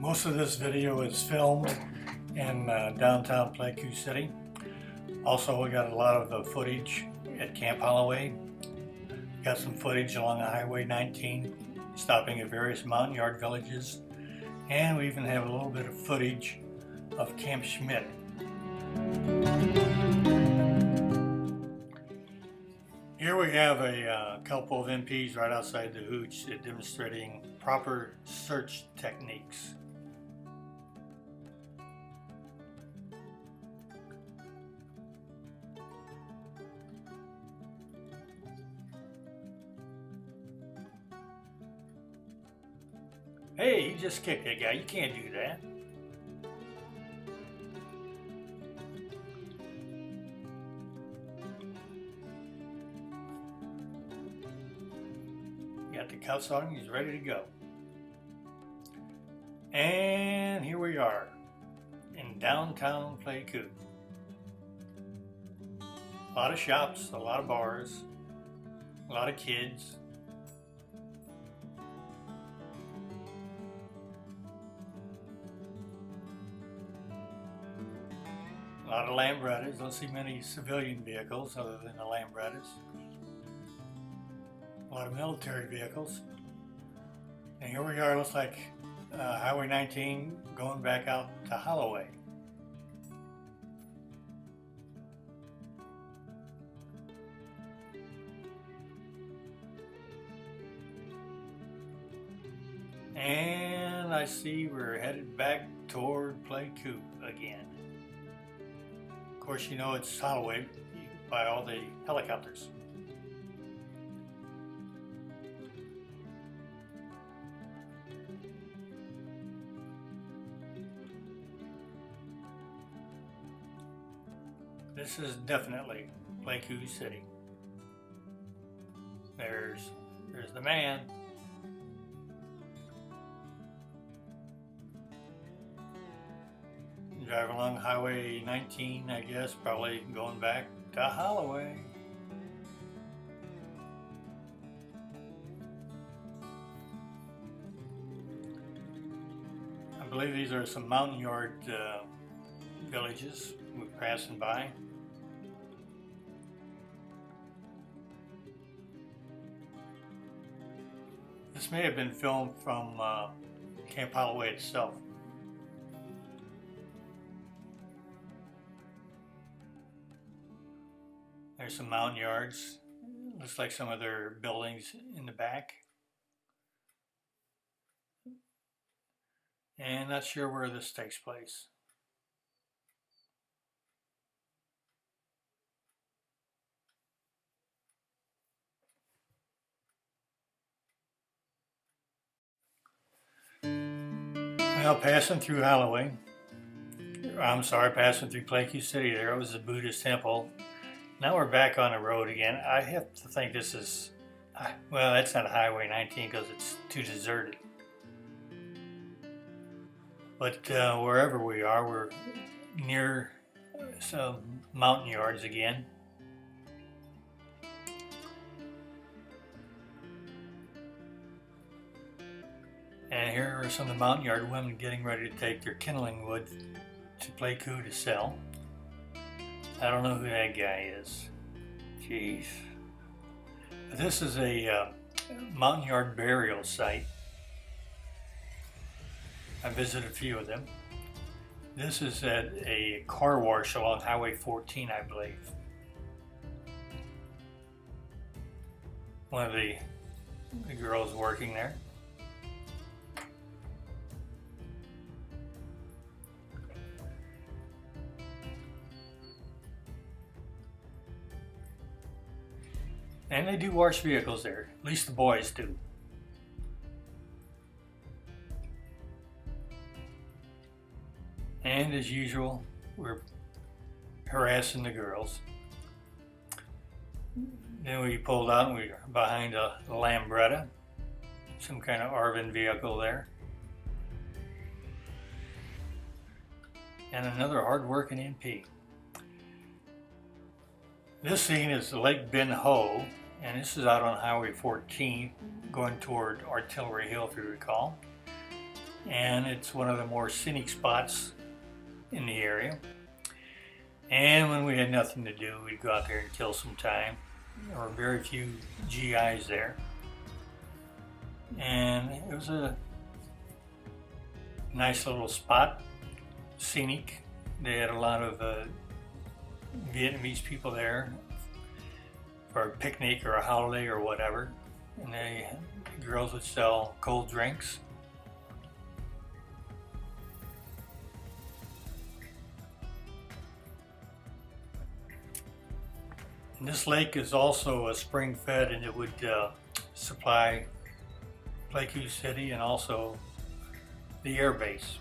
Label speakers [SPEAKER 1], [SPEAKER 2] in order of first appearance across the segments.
[SPEAKER 1] Most of this video is filmed in downtown Pleiku City. Also, we got a lot of the footage at Camp Holloway. Got some footage along Highway 19, stopping at various mountain yard villages. And we even have a little bit of footage of Camp Schmidt. Here we have a couple of MPs right outside the hooch demonstrating proper search techniques. Hey, you just kicked that guy. You can't do that. Got the cuffs on him. He's ready to go. And here we are in downtown Pleiku. A lot of shops, a lot of bars, a lot of kids. A lot of Lambrettas. Don't see many civilian vehicles other than the Lambrettas. A lot of military vehicles. And here we are, looks like Highway 19 going back out to Holloway. And I see we're headed back toward Pleiku again. Of course, you know it's Holloway by all the helicopters. This is definitely Pleiku City. There's the man. Driving along Highway 19, I guess, probably going back to Holloway. I believe these are some mountain yard villages we're passing by. This may have been filmed from Camp Holloway itself. There's some mountain yards. Looks like some of their buildings in the back. And not sure where this takes place. Well, passing through Holloway, passing through Pleiku City, there was a Buddhist temple. Now we're back on the road again. I have to think this is, well, that's not Highway 19 because it's too deserted. But wherever we are, we're near some mountain yards again. And here are some of the mountain yard women getting ready to take their kindling wood to Pleiku to sell. I don't know who that guy is. Jeez. This is a mountain yard burial site. I visited a few of them. This is at a car wash along Highway 14, I believe. One of the girls working there. And they do wash vehicles there, at least the boys do. And as usual, we're harassing the girls. Then we pulled out and we were behind a Lambretta, some kind of Arvin vehicle there. And another hard-working MP. This scene is Lake Ben Ho, and this is out on Highway 14 going toward Artillery Hill, if you recall. and it's one of the more scenic spots in the area. And when we had nothing to do, we'd go out there and kill some time. There were very few GIs there, and it was a nice little spot, scenic. They had a lot of Vietnamese people there for a picnic or a holiday or whatever, and the girls would sell cold drinks. And this lake is also a spring fed, and it would supply Pleiku City and also the air base.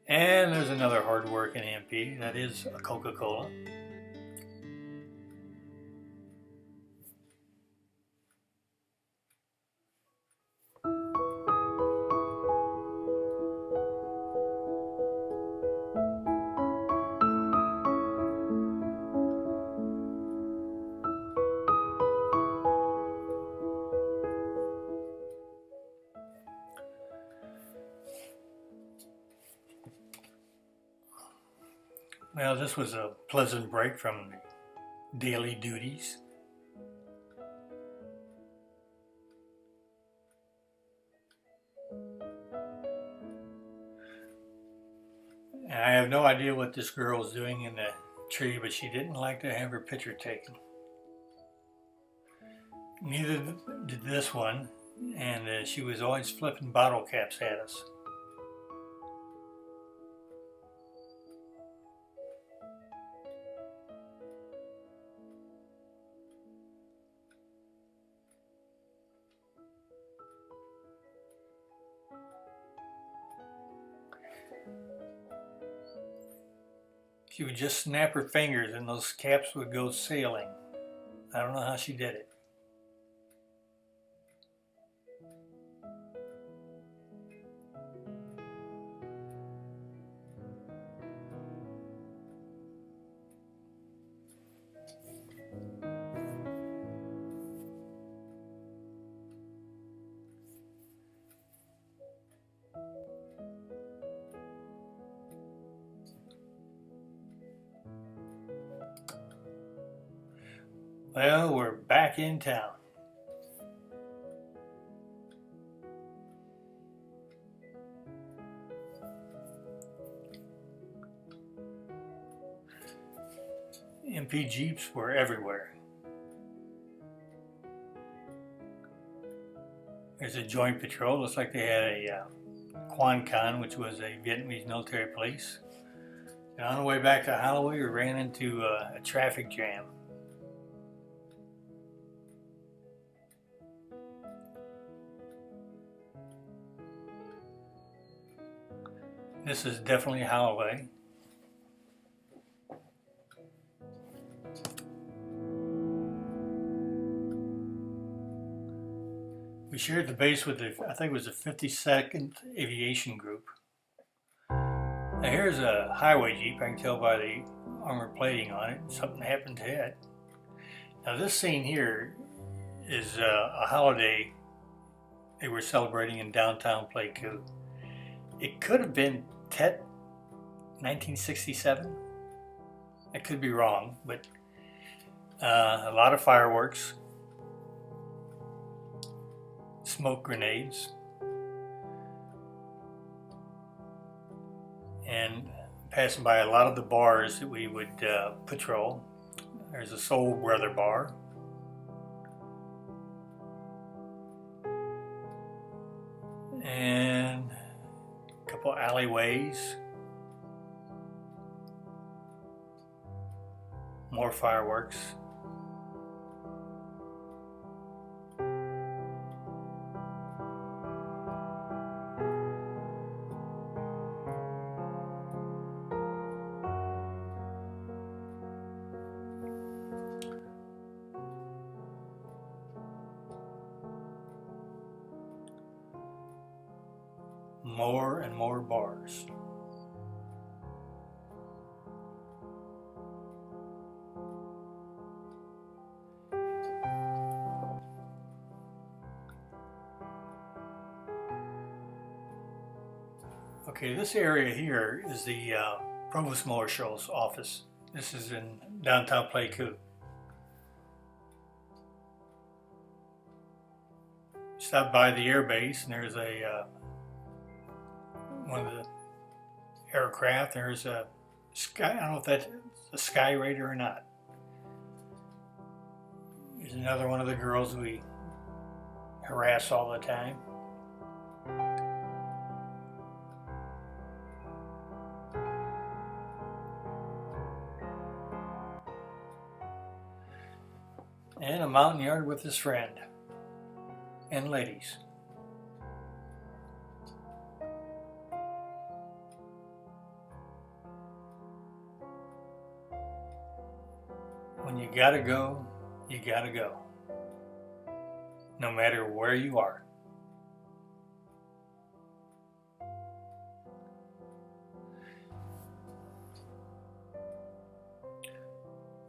[SPEAKER 1] And there's another hard-working MP, that is a Coca-Cola. Well, this was a pleasant break from daily duties. And I have no idea what this girl was doing in the tree, but she didn't like to have her picture taken. Neither did this one, and she was always flipping bottle caps at us. She would just snap her fingers and those caps would go sailing. I don't know how she did it. Well, we're back in town. MP Jeeps were everywhere. There's a joint patrol. Looks like they had a Quan Con, which was a Vietnamese military police. And on the way back to Holloway, we ran into a traffic jam. This is definitely Holloway. We shared the base with I think it was the 52nd Aviation Group. Now here's a highway Jeep. I can tell by the armor plating on it. Something happened to it. Now this scene here is a holiday they were celebrating in downtown Pleiku. It could have been Tet 1967. I could be wrong, but a lot of fireworks, smoke grenades, and passing by a lot of the bars that we would patrol. There's a Soul Brother bar. And a couple alleyways. More fireworks. more and more bars. Okay, this area here is the Provost Marshal's office. This is in downtown Pleiku. Stop by the air base and there's a one of the aircraft. There's a sky. I don't know if that's a Sky Raider or not. There's another one of the girls we harass all the time. And a mountain yard with his friend and ladies. When you gotta go, you gotta go. No matter where you are.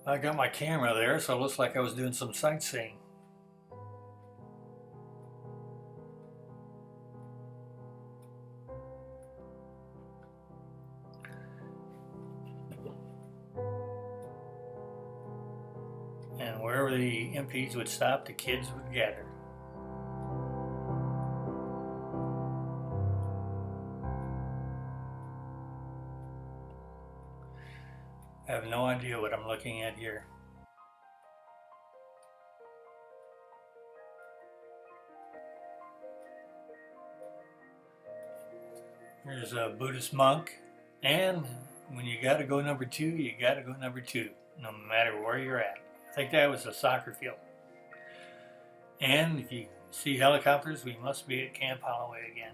[SPEAKER 1] I got my camera there, so it looks like I was doing some sightseeing. And wherever the MPs would stop, the kids would gather. I have no idea what I'm looking at here. There's a Buddhist monk, and when you gotta go number 2, you gotta go number 2, no matter where you're at. I think that was a soccer field. And if you see helicopters, we must be at Camp Holloway again.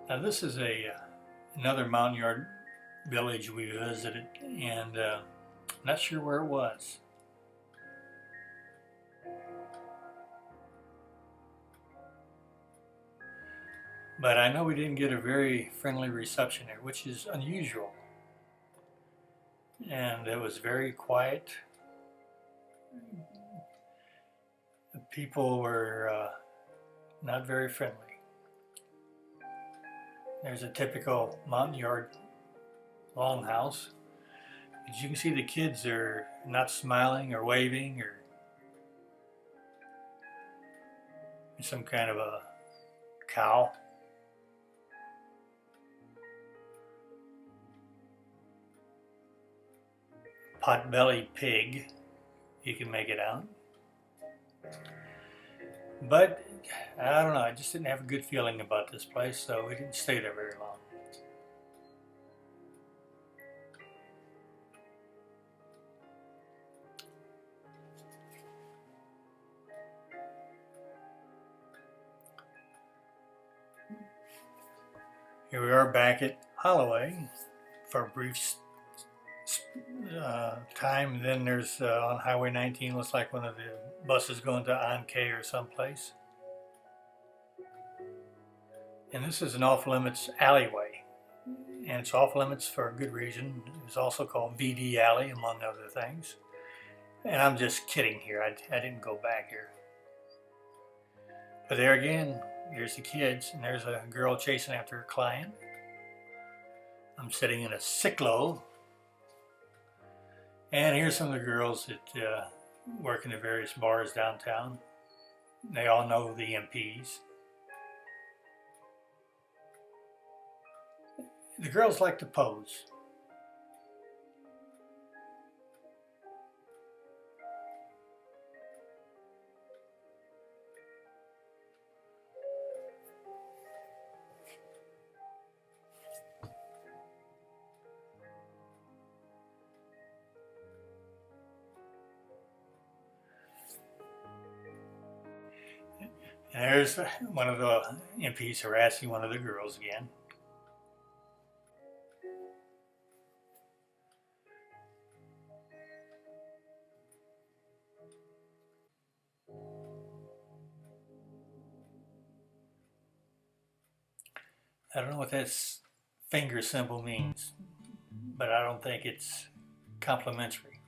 [SPEAKER 1] Now this is another mountain yard village we visited, and I'm not sure where it was. But I know we didn't get a very friendly reception there, which is unusual. And it was very quiet. The people were not very friendly. There's a typical mountain yard longhouse. As you can see, the kids are not smiling or waving or some kind of a cow. Pot-bellied pig, you can make it out. But I don't know, I just didn't have a good feeling about this place, so we didn't stay there very long. Here we are back at Holloway for a brief time. Then there's on Highway 19, looks like one of the buses going to Anke or someplace. And this is an off-limits alleyway, and it's off-limits for a good reason. It's also called VD Alley, among other things. And I'm just kidding here, I didn't go back here. But there again, here's the kids, and there's a girl chasing after her client. I'm sitting in a cyclo. And here's some of the girls that work in the various bars downtown. They all know the MPs. The girls like to pose. And there's one of the MPs harassing one of the girls again. I don't know what this finger symbol means, but I don't think it's complimentary.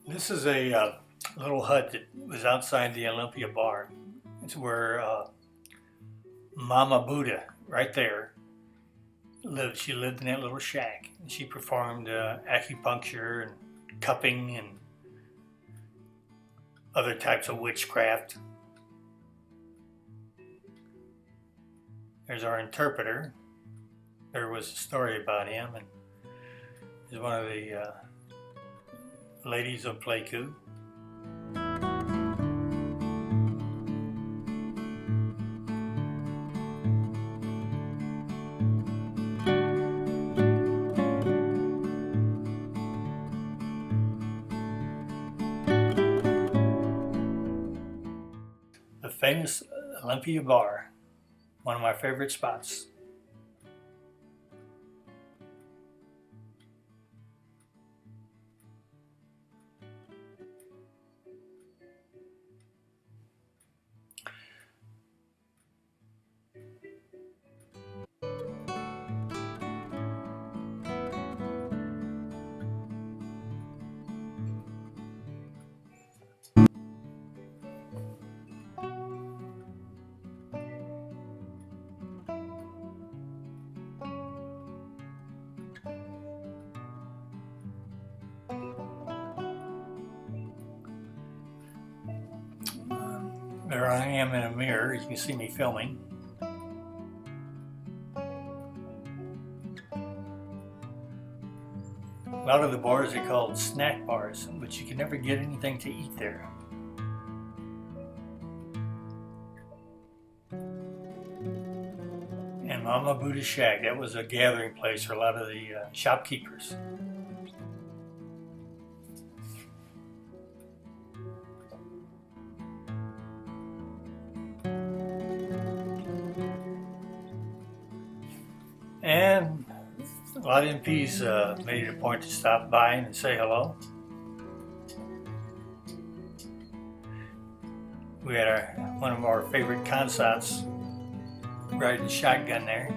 [SPEAKER 1] This is a little hut that was outside the Olympia bar. It's where Mama Buddha, right there, lived. She lived in that little shack. And she performed acupuncture and cupping and other types of witchcraft. There's our interpreter. There was a story about him, and he's one of the ladies of Pleiku. The famous Olympia bar, one of my favorite spots. There I am in a mirror. You can see me filming. A lot of the bars are called snack bars, but you can never get anything to eat there. And Mama Buddha's shack, that was a gathering place for a lot of the shopkeepers. And a lot of MPs made it a point to stop by and say hello. We had one of our favorite consorts riding shotgun there.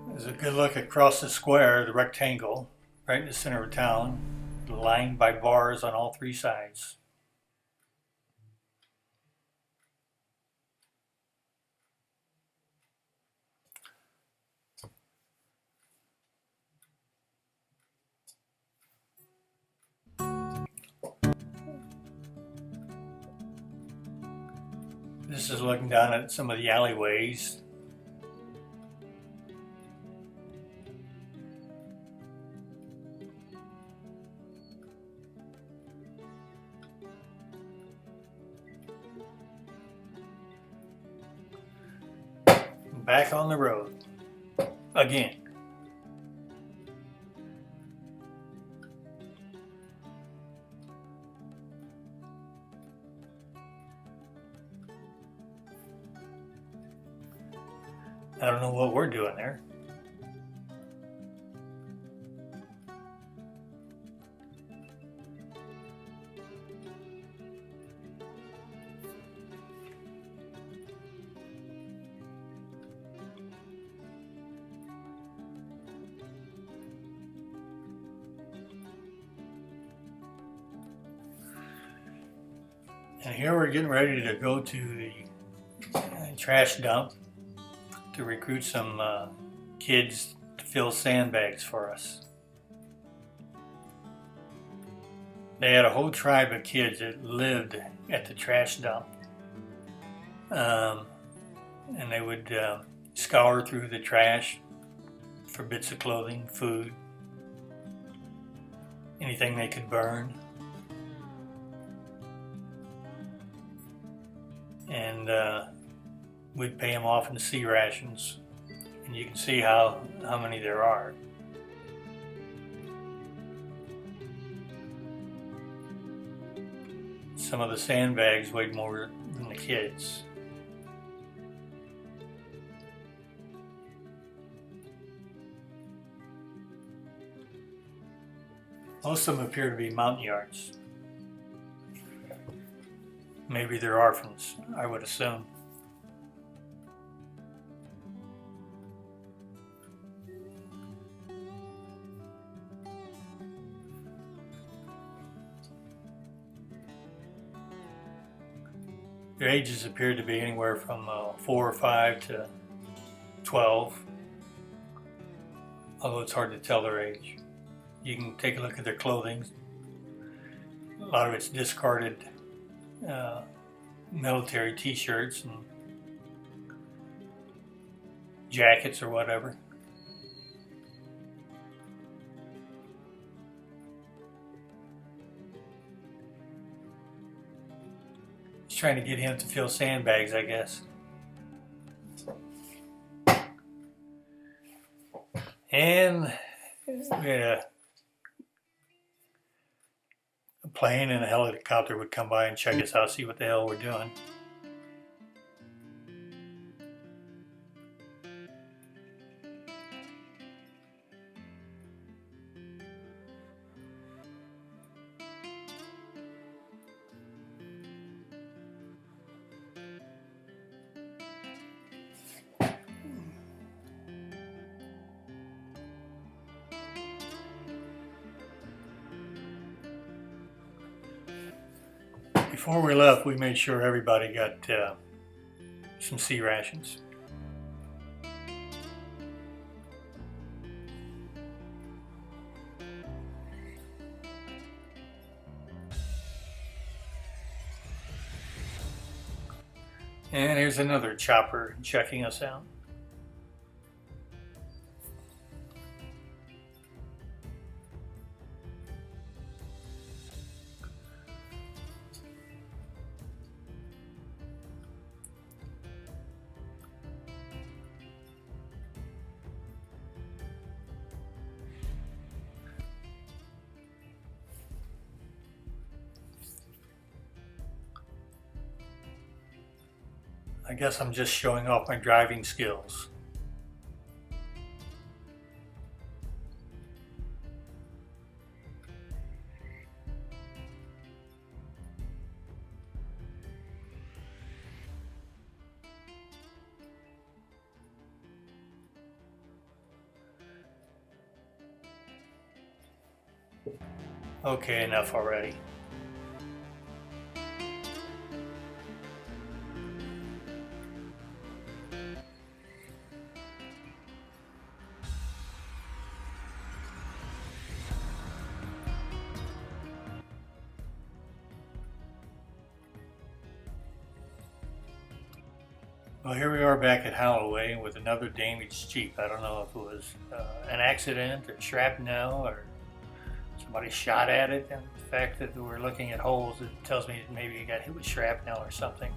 [SPEAKER 1] There's a good look across the square, the rectangle, right in the center of town, lined by bars on all three sides. This is looking down at some of the alleyways. Back on the road again. I don't know what we're doing there. And here we're getting ready to go to the trash dump to recruit some kids to fill sandbags for us. They had a whole tribe of kids that lived at the trash dump. And they would scour through the trash for bits of clothing, food, anything they could burn. And we'd pay them off in C rations, and you can see how many there are. Some of the sandbags weighed more than the kids. Most of them appear to be mountain yards. Maybe they're orphans, I would assume. Their ages appear to be anywhere from 4 or 5 to 12, although it's hard to tell their age. You can take a look at their clothing. A lot of it's discarded military t-shirts and jackets or whatever. He's trying to get him to fill sandbags, I guess. And we had a plane and a helicopter would come by and check us out, see what the hell we're doing. Before we left, we made sure everybody got some sea rations. And here's another chopper checking us out. I guess I'm just showing off my driving skills. Okay, enough already. Well, here we are back at Holloway with another damaged Jeep. I don't know if it was an accident or shrapnel or somebody shot at it. And the fact that we're looking at holes, it tells me that maybe it got hit with shrapnel or something.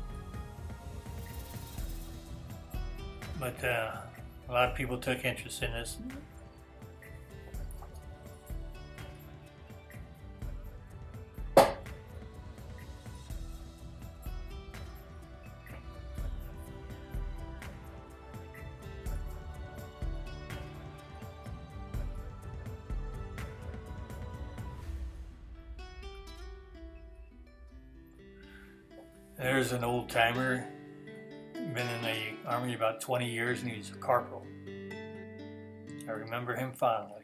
[SPEAKER 1] But a lot of people took interest in this. There's an old timer, been in the Army about 20 years, and he's a corporal. I remember him fondly.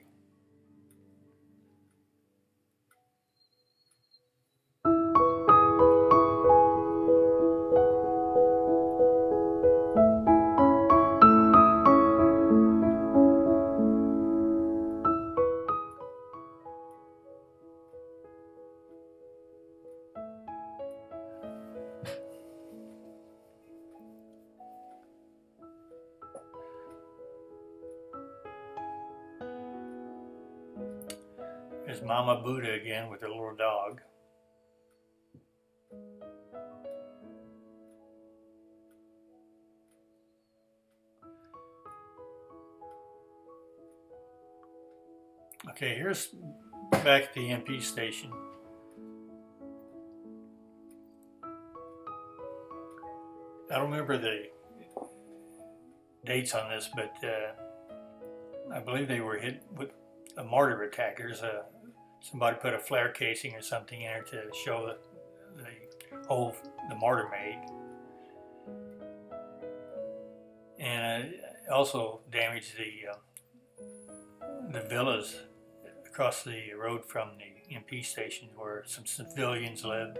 [SPEAKER 1] There's Mama Buddha again with her little dog. Okay, here's back at the MP station. I don't remember the dates on this, but I believe they were hit with a mortar attack. Somebody put a flare casing or something in there to show the hole the mortar made, and it also damaged the villas across the road from the MP station where some civilians lived.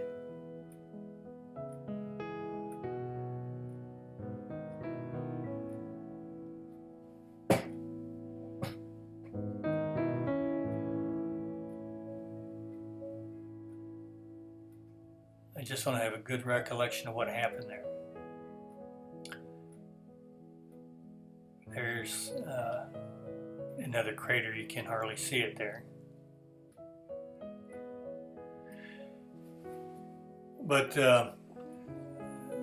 [SPEAKER 1] I just want to have a good recollection of what happened there. There's another crater, you can hardly see it there. But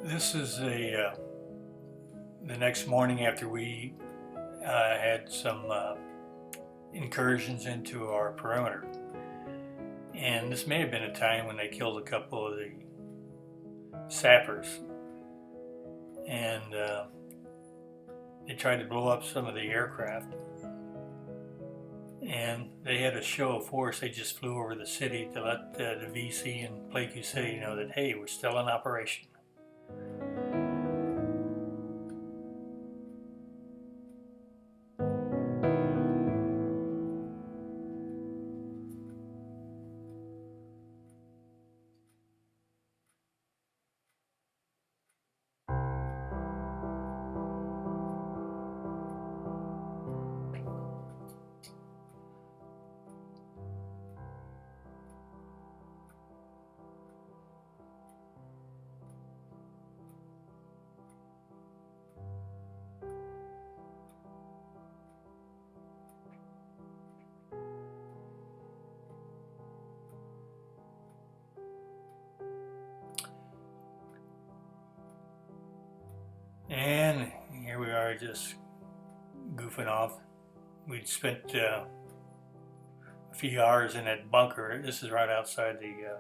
[SPEAKER 1] this is the next morning after we had some incursions into our perimeter. And this may have been a time when they killed a couple of the sappers. And they tried to blow up some of the aircraft. And they had a show of force. They just flew over the city to let the VC and Pleiku City know that, hey, we're still in operation. And here we are just goofing off. We'd spent a few hours in that bunker. This is right outside the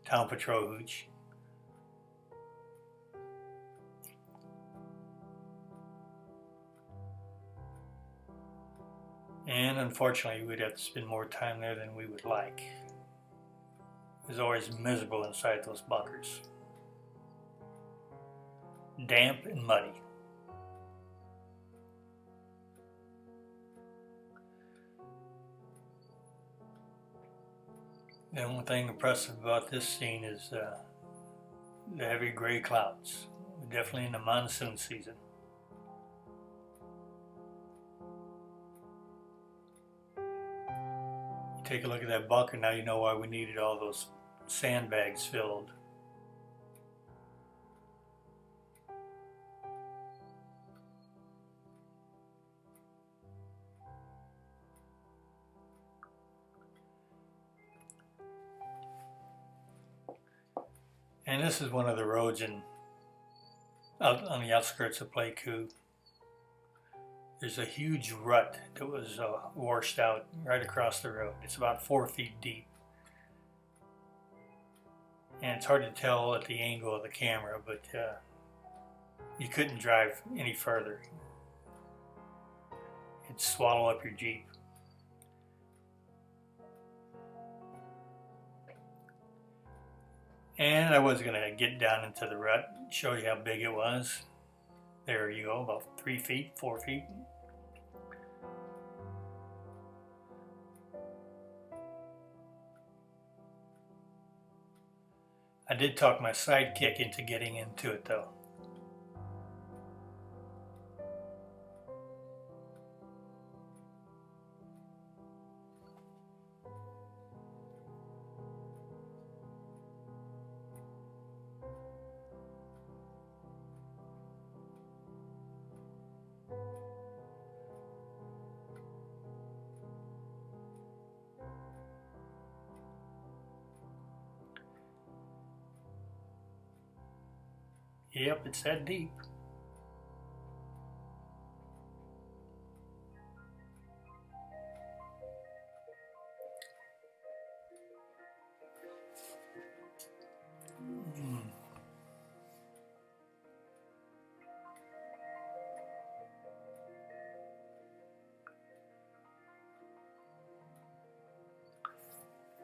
[SPEAKER 1] town patrol hooch. And unfortunately, we'd have to spend more time there than we would like. It was always miserable inside those bunkers. Damp and muddy. The only thing impressive about this scene is the heavy gray clouds. We're definitely in the monsoon season. You take a look at that bunker, now you know why we needed all those sandbags filled. And this is one of the roads out on the outskirts of Pleiku. There's a huge rut that was washed out right across the road. It's about 4 feet deep. And it's hard to tell at the angle of the camera, but you couldn't drive any further. It'd swallow up your Jeep. And I was going to get down into the rut, show you how big it was. There you go, about 3 feet, 4 feet. I did talk my sidekick into getting into it though. Yep, it's that deep.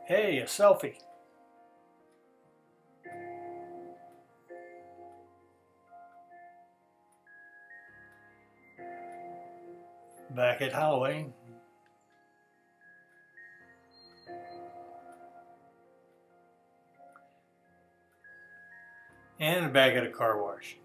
[SPEAKER 1] Hey, a selfie. Back at Holloway. And back at a car wash.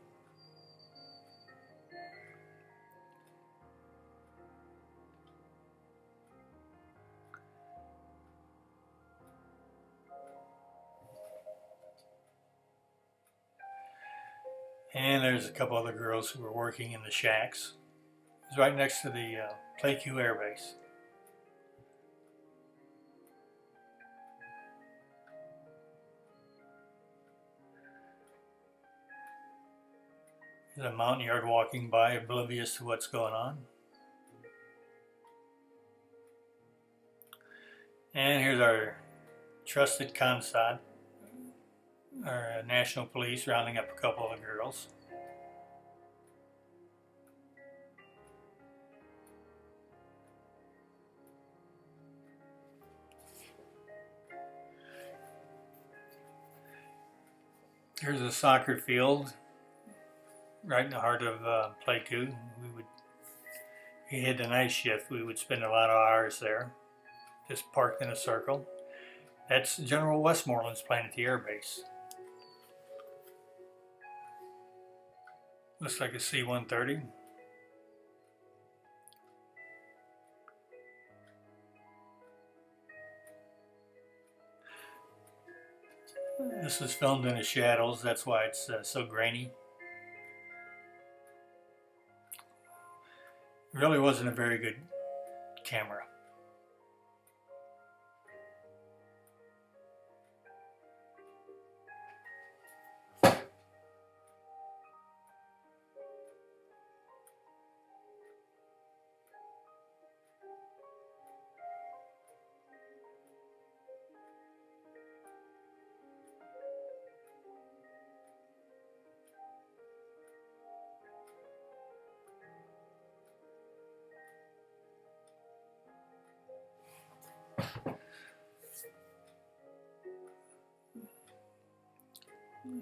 [SPEAKER 1] And there's a couple other girls who were working in the shacks. It's right next to the Pleiku Air Base. There's a mountain yard walking by, oblivious to what's going on. And here's our trusted consod, our national police, rounding up a couple of the girls. Here's a soccer field right in the heart of Pleiku. If you had the night shift, we would spend a lot of hours there, just parked in a circle. That's General Westmoreland's playing at the air base. Looks like a C-130. This is filmed in the shadows, that's why it's so grainy. It really wasn't a very good camera.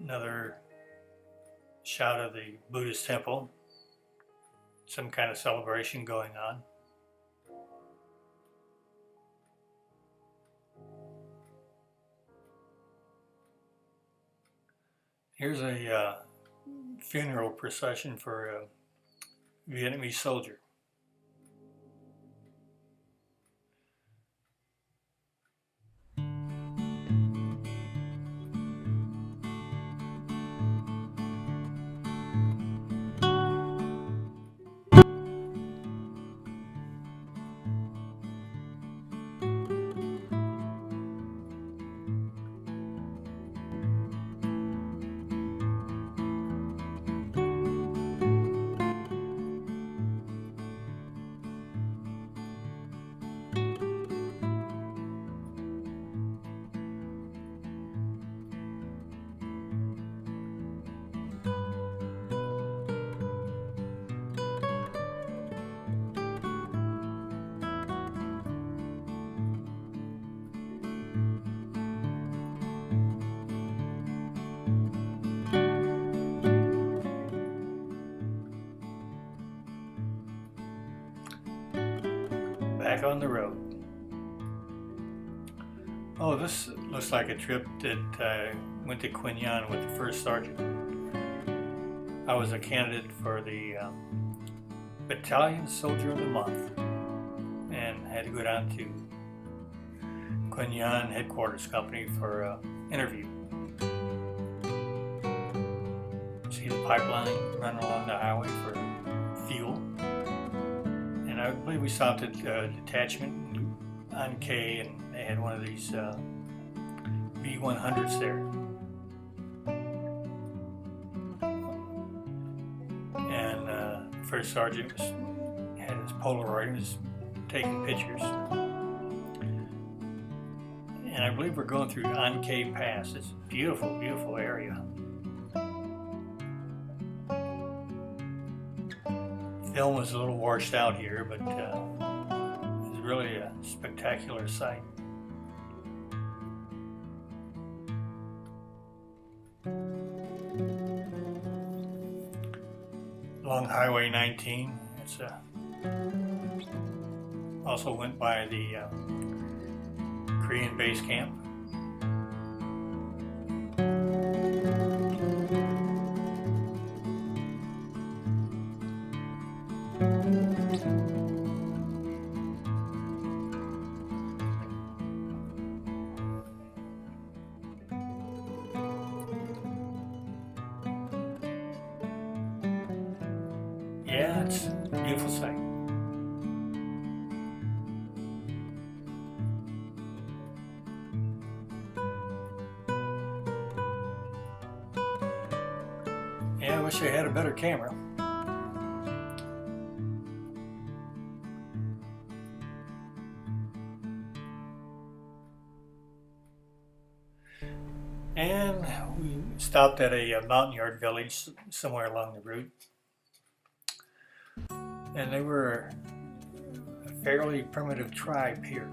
[SPEAKER 1] Another shot of the Buddhist temple. Some kind of celebration going on. Here's a funeral procession for a Vietnamese soldier. Back on the road. Oh, this looks like a trip that I went to Quin Yon with the first sergeant. I was a candidate for the Battalion Soldier of the Month and had to go down to Quin Yon headquarters company for an interview. See the pipeline running along the highway for fuel. And I believe we stopped at detachment on K, and they had one of these V100s there. And first sergeant had his Polaroid and was taking pictures. And I believe we're going through On K Pass. It's a beautiful, beautiful area. Film was a little washed out here, but it's really a spectacular sight. along Highway 19. It's also went by the Korean base camp. Yeah, it's a beautiful sight. Yeah, I wish I had a better camera. And we stopped at a mountain yard village somewhere along the route. And they were a fairly primitive tribe here.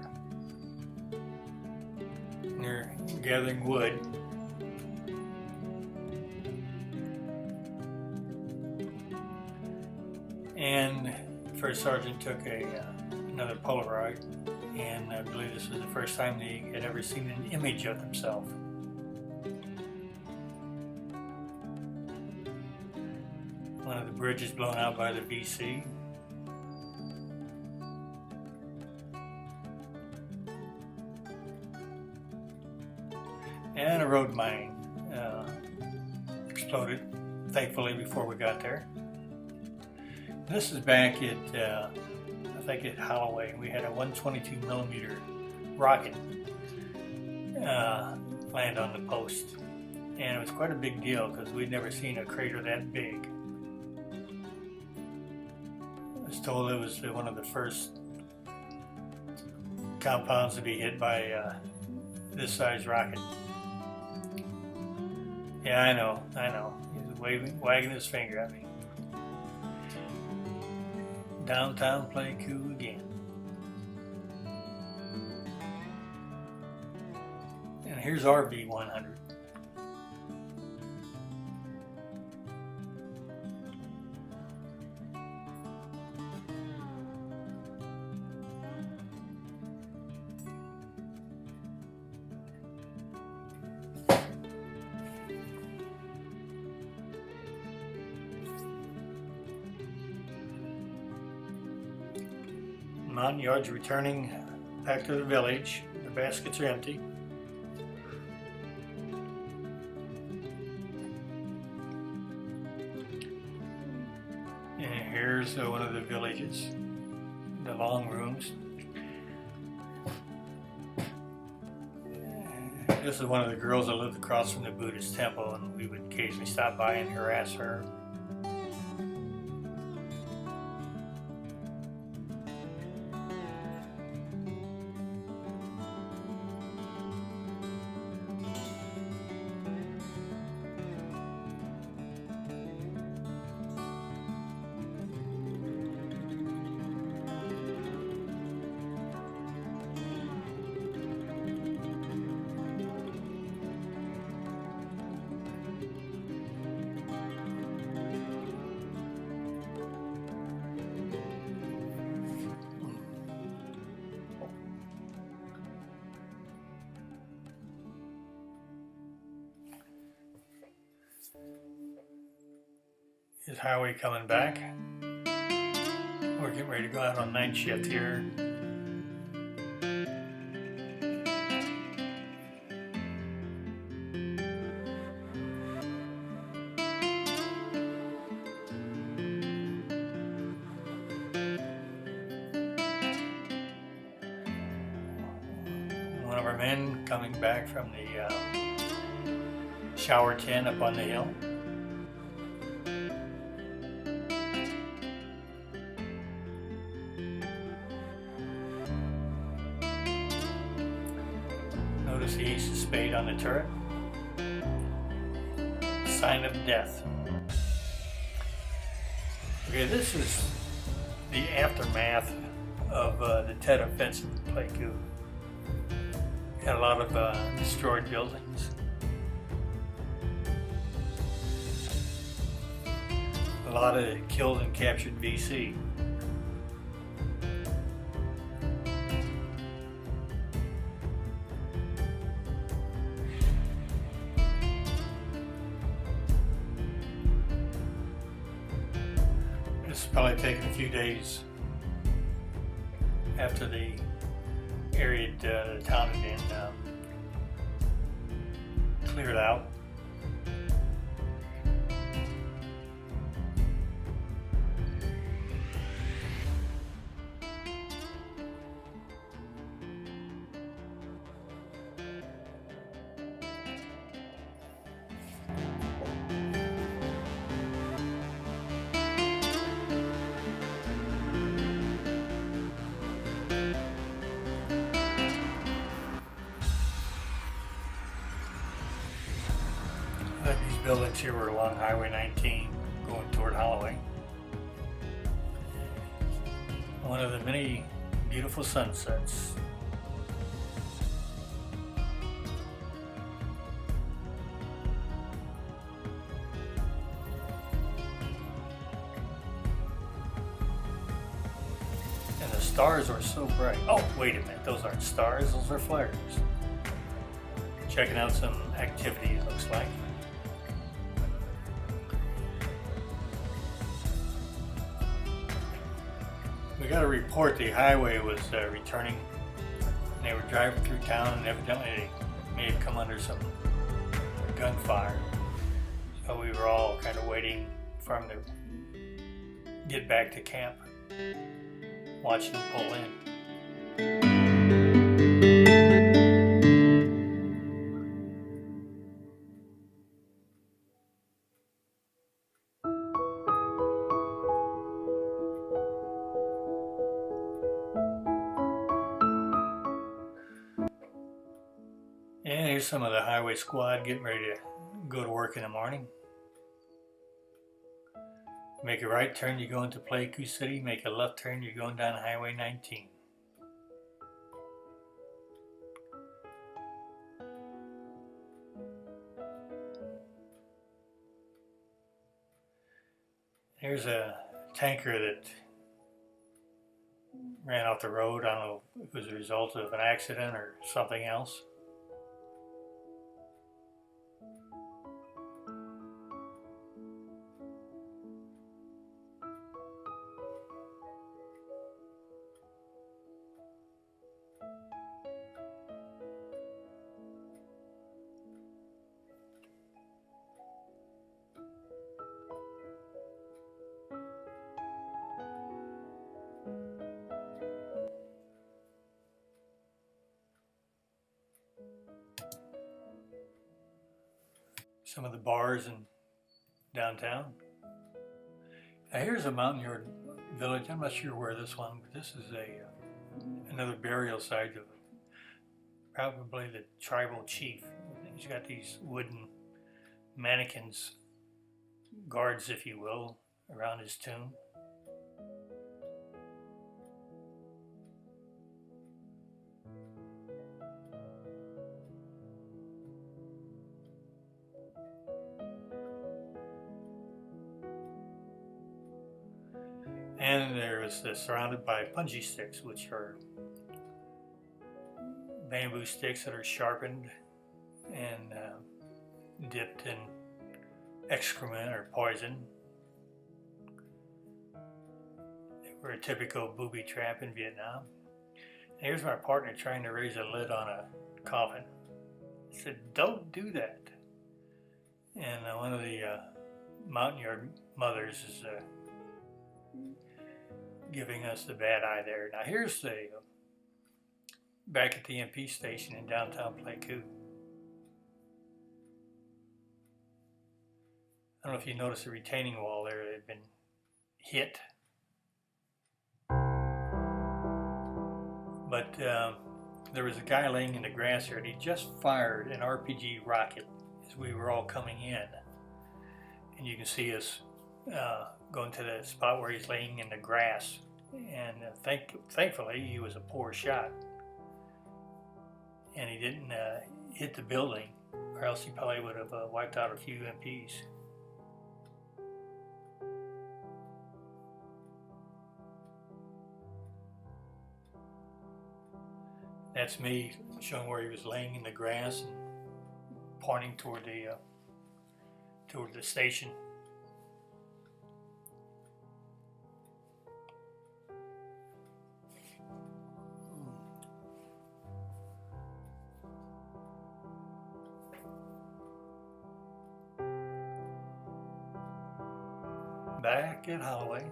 [SPEAKER 1] And they're gathering wood. And First Sergeant took another Polaroid, and I believe this was the first time they had ever seen an image of themselves. One of the bridges blown out by the VC. And a road mine exploded, thankfully, before we got there. This is back at, I think at Holloway. We had a 122 millimeter rocket land on the post. And it was quite a big deal because we'd never seen a crater that big. I was told it was one of the first compounds to be hit by this size rocket. Yeah, I know. He's wagging his finger at me. Downtown Pleiku again. And here's our V100. Mountain Yard's returning back to the village. The baskets are empty. And here's one of the villages, the long rooms. This is one of the girls that lived across from the Buddhist temple, and we would occasionally stop by and harass her. Is Highway coming back? We're getting ready to go out on night shift here. One of our men coming back from the shower tent up on the hill. Notice he used the spade on the turret. Sign of death. Okay, this is the aftermath of the Tet Offensive in Pleiku. Had a lot of destroyed buildings. A lot of killed and captured BC. It's probably taken a few days after the area, the town had been cleared out. These buildings here were along Highway 19 going toward Holloway. One of the many beautiful sunsets. And the stars are so bright. Oh, wait a minute, those aren't stars, those are flares. Checking out some activity, it looks like. We got a report the highway was returning, and they were driving through town, and evidently they may have come under some gunfire. So we were all kind of waiting for them to get back to camp, watching them pull in. And here's some of the highway squad getting ready to go to work in the morning. Make a right turn, you're going to Pleiku City. Make a left turn, you're going down Highway 19. Here's a tanker that ran off the road. I don't know if it was a result of an accident or something else. Some of the bars in downtown. Now here's a Mountain Yard village. I'm not sure where this one, but this is another burial site of probably the tribal chief. He's got these wooden mannequins, guards if you will, around his tomb. And there is surrounded by punji sticks, which are bamboo sticks that are sharpened and dipped in excrement or poison. They were a typical booby trap in Vietnam. And here's my partner trying to raise a lid on a coffin. He said, "Don't do that." And one of the Mountain Yard mothers is giving us the bad eye there. Now here's the back at the MP station in downtown Pleiku. I don't know if you noticed the retaining wall there that had been hit. But there was a guy laying in the grass here, and he just fired an RPG rocket as we were all coming in. And you can see us going to the spot where he's laying in the grass, and thankfully he was a poor shot and he didn't hit the building, or else he probably would have wiped out a few MPs. That's me showing where he was laying in the grass and pointing toward the station. Back at Holloway.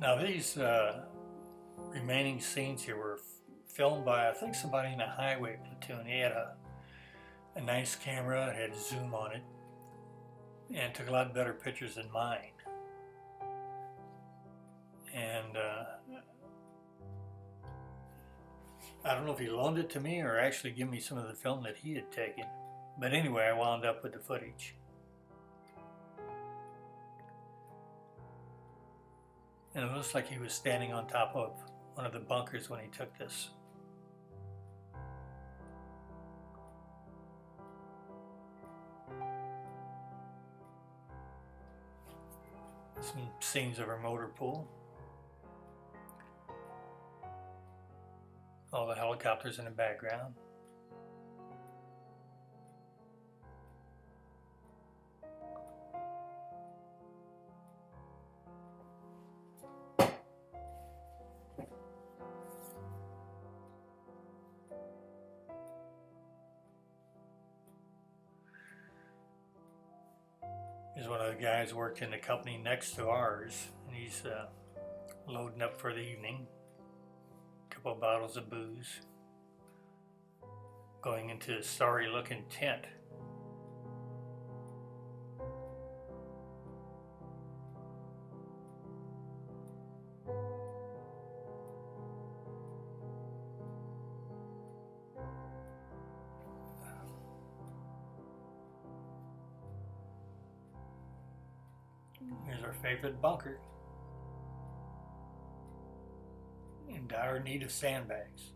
[SPEAKER 1] Now these remaining scenes here were filmed by, I think, somebody in a highway platoon. He had a nice camera, it had zoom on it, and took a lot better pictures than mine. And I don't know if he loaned it to me or actually gave me some of the film that he had taken. But anyway, I wound up with the footage. And it looks like he was standing on top of one of the bunkers when he took this. Some scenes of our motor pool. All the helicopters in the background. Here's one of the guys worked in the company next to ours, and he's loading up for the evening. A couple of bottles of booze. Going into a sorry looking tent. Here's our favorite bunker. In dire need of sandbags.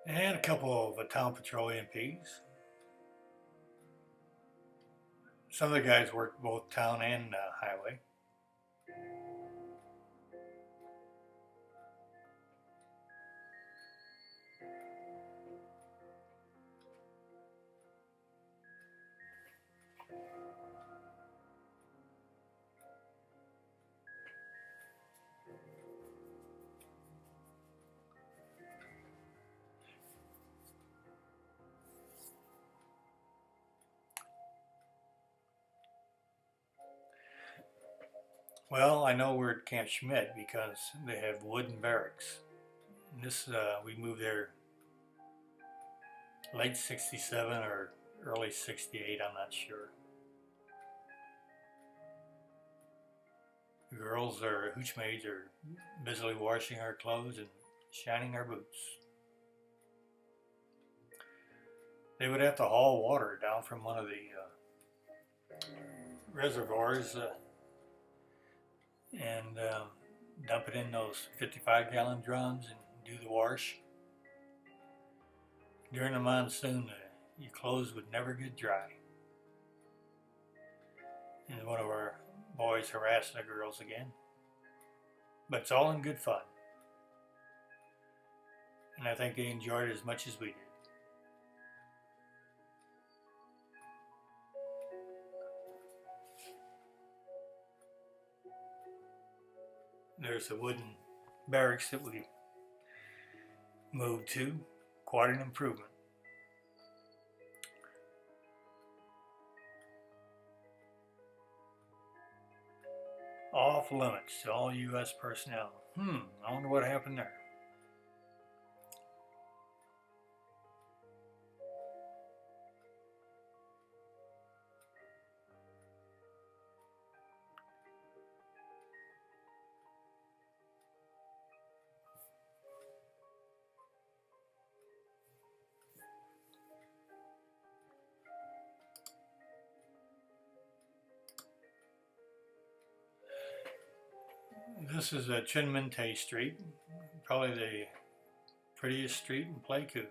[SPEAKER 1] And a couple of town patrol MPs. Some of the guys worked both town and highway. Well, I know we're at Camp Schmidt because they have wooden barracks. And this, we moved there late 67 or early 68, I'm not sure. The girls, or hooch maids, are busily washing our clothes and shining our boots. They would have to haul water down from one of the reservoirs and dump it in those 55-gallon drums and do the wash. During the monsoon, your clothes would never get dry. And one of our boys harassing the girls again. But it's all in good fun. And I think they enjoyed it as much as we did. There's a wooden barracks that we moved to. Quite an improvement. Off limits to all U.S. personnel. I wonder what happened there. This is a Chinminte Street, probably the prettiest street in Pleiku.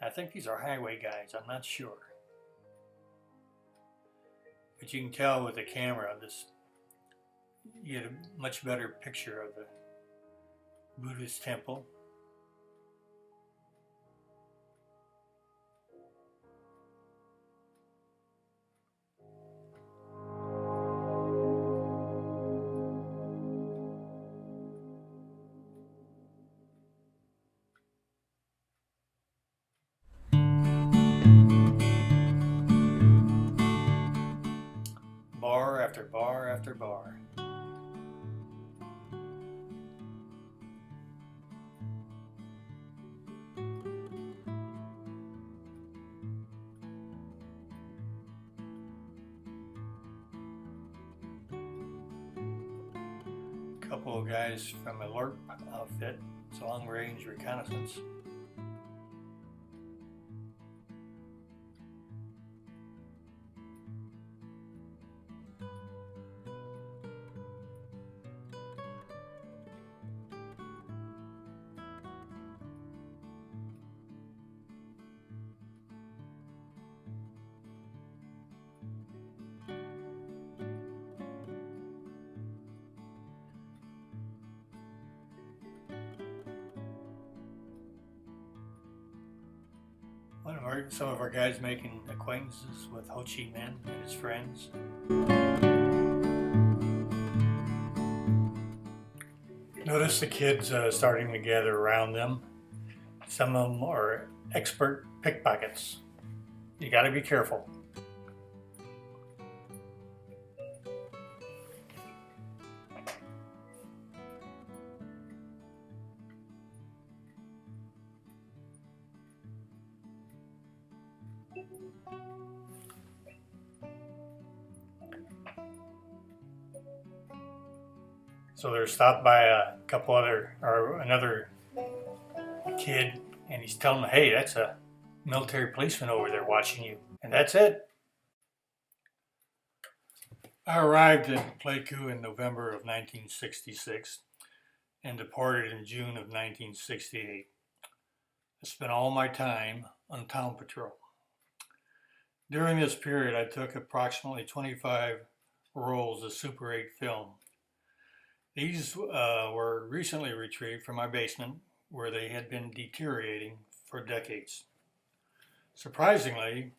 [SPEAKER 1] I think these are highway guys, I'm not sure. But you can tell with the camera, you get a much better picture of the Buddhist temple. Bar after bar after bar. Couple of guys from a LRP outfit, it's a long-range reconnaissance. Some of our guys making acquaintances with Ho Chi Minh and his friends. Notice the kids starting to gather around them. Some of them are expert pickpockets. You got to be careful. So they're stopped by another kid, and he's telling them, hey, that's a military policeman over there watching you. And that's it. I arrived in Pleiku in November of 1966 and departed in June of 1968. I spent all my time on town patrol. During this period, I took approximately 25 rolls of Super 8 film. These were recently retrieved from my basement where they had been deteriorating for decades. Surprisingly,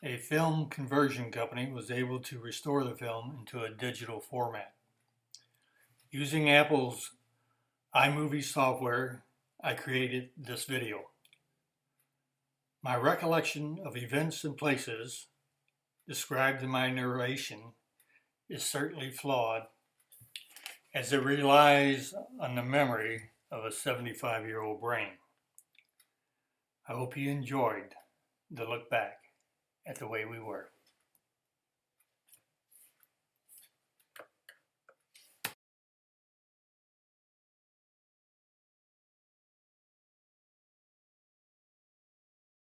[SPEAKER 1] a film conversion company was able to restore the film into a digital format. Using Apple's iMovie software, I created this video. My recollection of events and places described in my narration is certainly flawed, as it relies on the memory of a 75-year-old brain. I hope you enjoyed the look back at the way we were.